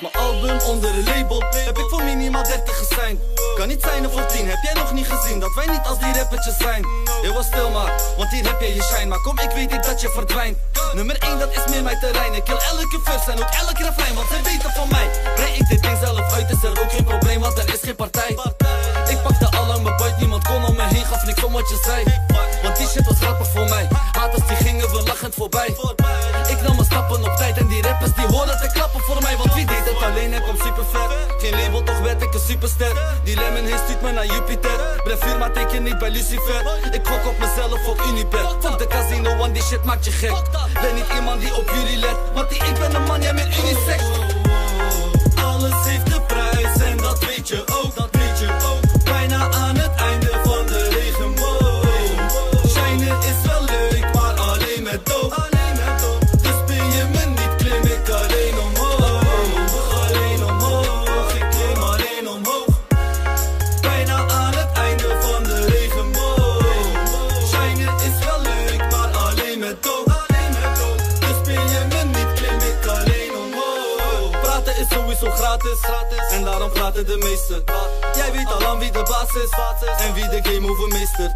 Want mijn album onder een label heb ik voor minimaal 30 gesigned. Kan niet zijn voor 10, heb jij nog niet gezien dat wij niet als die rappertjes zijn? Heel was stil maar, want hier heb je je shine. Maar kom, ik weet niet dat je verdwijnt. Nummer 1, dat is meer mijn terrein. Ik kill elke verse en ook elke refrein, want ze weten van mij. Breng ik dit ding zelf uit, is er ook geen probleem, want er is geen partij. Ik pakte allang mijn buit, niemand kon om me heen, gaf niks om wat je zei. Want die shit was grappig voor mij, haters die gingen we lachend voorbij. Ik nam mijn stappen op tijd en die rappers die horen te klappen voor mij. Want wie deed het alleen, hij kwam super vet. Geen label, toch werd ik een superster. Die lemon heen stuurt me naar Jupiter. Ben vuur, maar teken niet bij Lucifer. Ik gok op mezelf, op Unibet. Fuck de casino, want die shit maakt je gek. Ben niet iemand die op jullie let, want die ik ben een man, jij bent unisex. Alles heeft de prijs en dat weet je ook, dat weet je ook. Bijna aan het einde van de regenboog. Shinen is wel leuk, maar alleen met doop. Dus ben je me niet, klim ik alleen omhoog. Alleen omhoog, ik klim alleen omhoog. Bijna aan het einde van de regenboog. Shinen is wel leuk, maar alleen met doop. Dus ben je me niet, klim ik alleen omhoog. Praten is sowieso gratis, en daarom praten de meesten. Jij weet al aan wie de baas is, en wie de game overmeestert.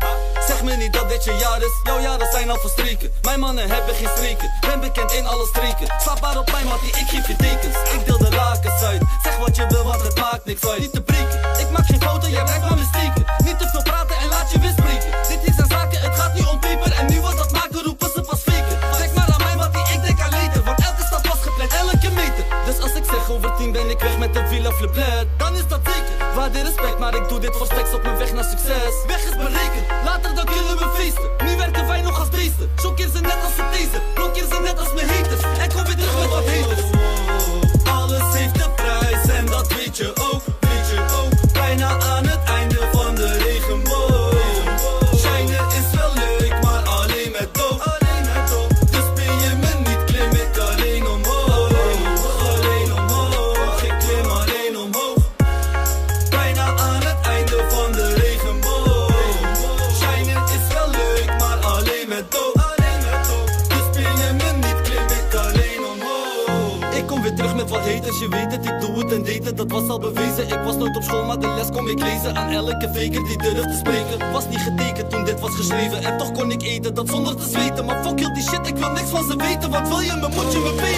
Zeg me niet dat dit je jaar is, jouw jaren zijn al verstreken. Mijn mannen hebben geen streken, ben bekend in alle streken. Slaap maar op mijn mattie, ik geef je tekens. Ik deel de lakens uit, zeg wat je wil want het maakt niks uit. Niet te breken, ik maak geen fouten, jij brengt maar mystieken. Niet te veel praten en laat je weer spreken. Dit hier zijn zaken, het gaat nu om paper. En nu wat dat maken roepen ze pas faken. Zeg maar aan mij mattie, ik denk aan later. Want elke stap was gepland, elke meter. Dus als ik zeg over 10 ben ik weg met een villa fliplet, dan is dat zeker. Waarde respect, maar ik doe dit voor stacks op mijn weg naar succes. Weg is berekend, later dan kunnen we feesten. Nu werken wij nog als beesten. Choqueer ze net als ze deze, blokkeer ze net als mijn haters. En kom weer terug met wat haters. Alles heeft de prijs en dat weet je ook, weet je ook. Bijna aan het einde van de regenboog. Shinen is wel leuk, maar alleen met doop. Dus ben je me niet, klim ik alleen omhoog. Alleen omhoog, ik klim alleen omhoog. Bijna aan het einde van de regenboog. Shinen is wel leuk, maar alleen met doop. Dus ben je me niet, klim ik alleen omhoog. Ik kom weer terug met wat haters, je weet het, ik doe het en deed het, dat was al bewezen. Ik was nooit op school, maar de les kom ik lezen. Aan elke faker die durft te spreken. Was niet getekend toen dit was geschreven. En toch kon ik eten, dat zonder te zweten. Maar fuck heel die shit, ik wil niks van ze weten. Wat wil je me, moet je me weten.